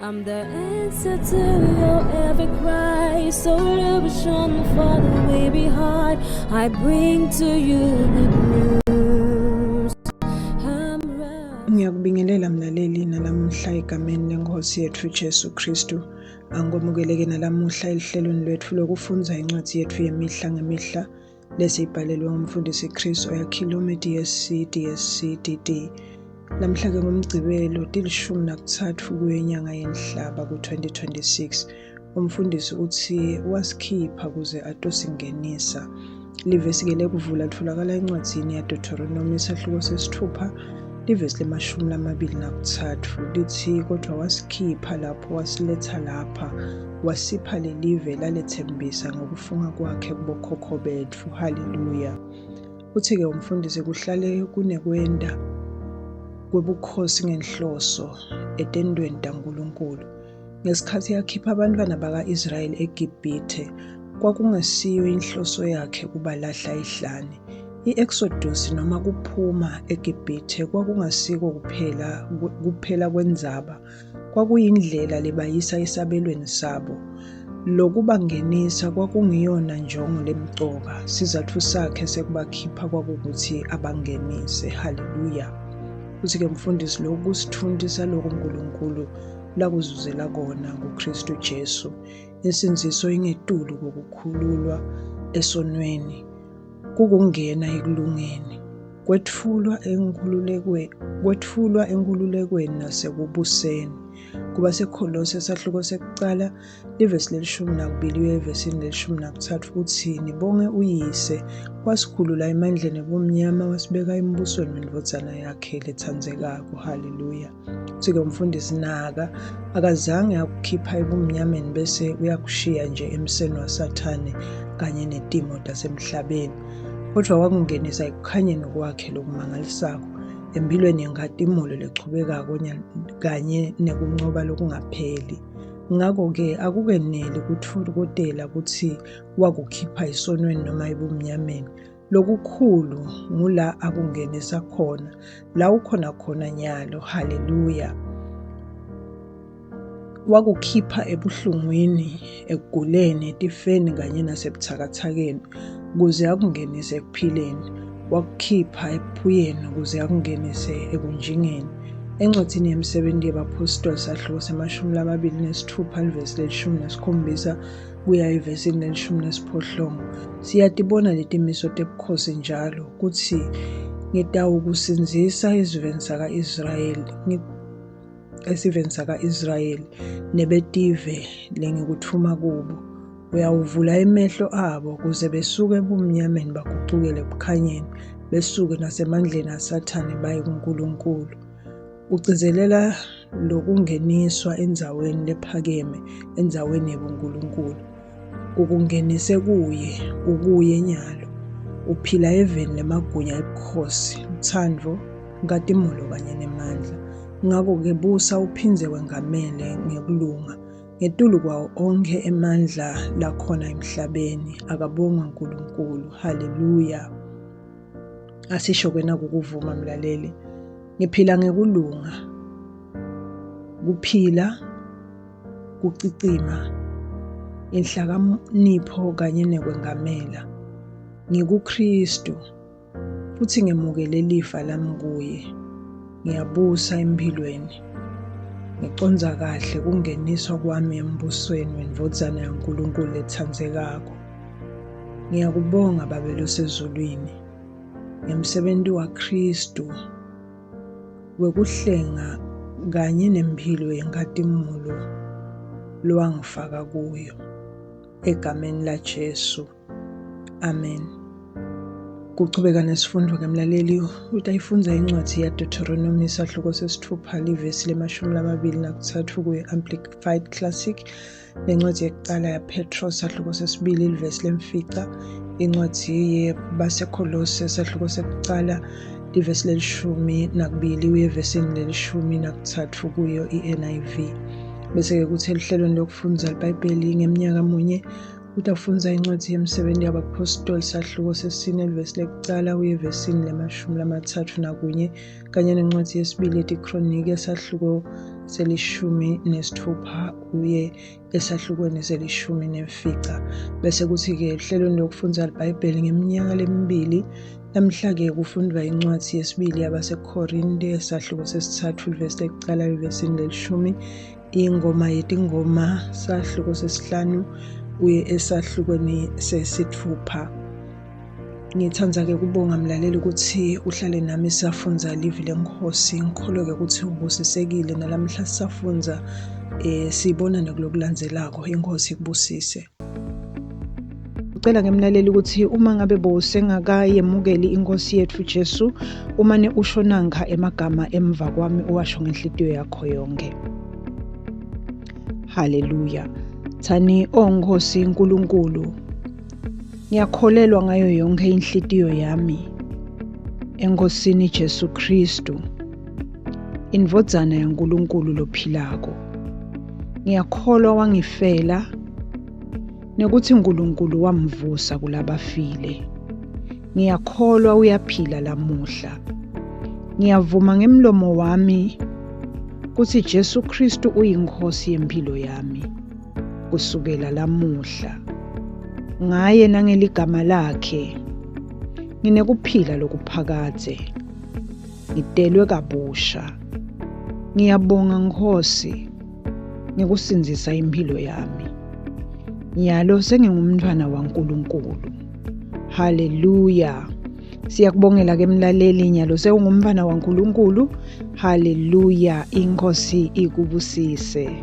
I'm the answer to your every cry. So illusion for the way behind. I bring to you good news. Ngiyakubingelela mlaleli nalamuhla egameni lenkosi yethu Jesu Kristu. Angomukeleke nalamuhla elihlelweni lwethu lokufunda incwadi yethu yemihla ngemihla lesibhalelwe ngumfundisi Chris Oyakhilome DSC. Lamhla ke ngomgcibelo tilishumi nakuthathu kwenyanga yenhlaba ku-2026. Umfundisi uthi wasikhipha kuze atosingenisa. Livesi ke lekuvula litholakala encwadini yaDeuteronomy isahluko sesithupha livesi le-23 lithi kodwa wasikhipha lapho wasiletha lapha wasipha lelive lalethembisa ngokufunga kwakhe kubokhokho bethu. Haleluya. Uthi-ke umfundisi kuhlale kunekwenda kwebukhosi ngenhloso etendweni taNkulunkulu. Ngesikhathi yakhipha abantwana baka-Israyeli eGibhithe, kwakungesiyo inhloso yakhe kubalahla ihlane. I-Exodus noma kuphuma eGibhithe kwakungasiko kuphela kwenzaba, kwakuyindlela lebayisa esabelweni sabo. Lokubangenisa kwakungiyona njongo lemcoka, sizathu sakhe sekubakhipha kwakukuthi abangenise. Haleluya. Uthi-ke mfundisi lokhu kusithundisa lokhu uNkulunkulu lakuzuzela kona nguKristu Jesu. Insinziso ingetulu kokukhululwa esonweni, kukungena ekulungeni, kwethulwa enkululekweni nasekubuseni. Kuba seKolose isahluko sekuqala livesi le-12 uyevesini le-13 uthi nibonge uyise wasikhulula emandleni ebumnyama wasibeka embusweni wendvodzana yakhe lethandzekako. Haleluya. Uthi-ke umfundisi naka akazange akukhipha ebumnyameni bese uyakushiya nje emseni waSathane kanye netimo tasemhlabeni, kodwa wakungenisa ekukhanyeni kwakhe lokumangalisako, empilweni yenkhatimulo lechubekako kanye nekuncoba lokungapheli. Ngako-ke akukeneli kutfokotela kutsi wakukhipha esonweni noma ebumnyameni. Lokukhulu ngula akungenisa khona, la ukhona khona nyalo. Haleluya. Wakukhipha ebuhlungwini, ekuguleni, etifeni kanye nasebuthakathakeni kuze akungenise ekuphileni. Wakukhipha ebuphuyeni kuze akungenise ekunjingeni. Encwadini yemisebenzi yabapostoli isahluko se-26 livesi le-17 kuya evesini le-18 siyatibona letimiso tebukhosi njalo kutsi ngitawukusinzisa esiveni saka-Israyeli nebetive lengikuthuma kubo. Uyawuvula emehlo abo kuze besuke ebumnyameni bagucukele ebukhanyeni, besuke nasemandleni aSathane baye kuNkulunkulu. Ugcizelela lokungeniswa endzaweni lephakeme, endzaweni yebuNkulunkulu. Ukungenise ukuye nyalo. Uphila eveni lemagunya ebukhosi, uthando, inkatimulo kanye nemandla. Ngako-ke busa uphindze wengamele ngekulunga. Ngetulu kwawo onke emandla lakhona emhlabeni akabongwa uNkulunkulu. Haleluya. Asisho kwena kukuvuma mlaleli. Ngiphila ngekulunga, kuphila, kucicima, inhlakanipho kanye nekwengamela. NgikuKristu futhi ngemukele ilifa lami kuye. Ngiyabusa empilweni, ngiconza kahle kungeniswa kwami embusweni wendvodzana yaNkulunkulu lethandzekako. Ngiyakubonga Babelo sezulwini ngemsebenzi waKristu wekuhlenga kanye nemphilo yenkatimulo lowangifaka kuyo. Egameni laJesu. Amen. Kuchubeka nesifundo ke mlaleli, utayifundza incwadi yaDeuteronomy isahluko sesithupha livesi le-23 kuye-Amplified Classic, nencwadi yekuqala yaPetro isahluko sesibili livesi le-4, incwadi yabaseKolose isahluko sekuqala livesi le-12 uyevesini le-13 kuyo i-NIV. Bese-ke kuthi elihlelweni lokufundza iBhayibheli ngeminyaka munye utafundza incwadi yemisebenzi yabapostoli isahluko sesine livesi lekuqala uyevesini le-31 kanye nencwadi yesibili yetiKronike isahluko se-16 uye esahlukweni se-15. Bese kuthi-ke ehlelweni lokufundza iBhayibheli ngeminyaka lemibili, namhla-ke kufundwa incwadi yesibili yabaseKorinte esahluko sesi-3 ivesi lekucala ivesini le-10, ingoma yetingoma sahluko sesi-5 uye esahlukweni sesi-6. Ngithanda-ke kubonga mlaleli ukuthi uhlale nami sisafundza livi leNkosi. Ngikholwa-ke ukuthi ubusisekile nalamhla sisafundza sibona nakulokulandzelako. Inkosi ikubusise. Ngicela ngemlaleli ukuthi uma ngabe bowusengakayemukeli inkosi yethu Jesu, umane usho nanka emagama emva kwami uwasho ngenhliziyo yakho yonke. Haleluya. Thani Nkosi Nkulunkulu, ngiyakholelwa ngayo yonke inhliziyo yami eNkosini Jesu Kristu, indvodzana yaNkulunkulu lophilako. Ngiyakholwa wangifela nekuthi uNkulunkulu wamvusa kulabafile. Ngiyakholwa uyaphila lamuhla. Ngiyavuma ngemlomo wami kuthi Jesu Kristu uyinkosi yempilo yami kusukela lamuhla. Ngaye nangeligama lakhe nginekuphila lokuphakade, ngidelwe kabusha. Ngiyabonga Nkosi ngikusinzisa impilo yami. Nyalo sengingumntwana waNkulunkulu. Haleluya. Siyakubongela ke mlaleli, nyalo sewungumntwana waNkulunkulu. Haleluya. Inkosi ikubusise.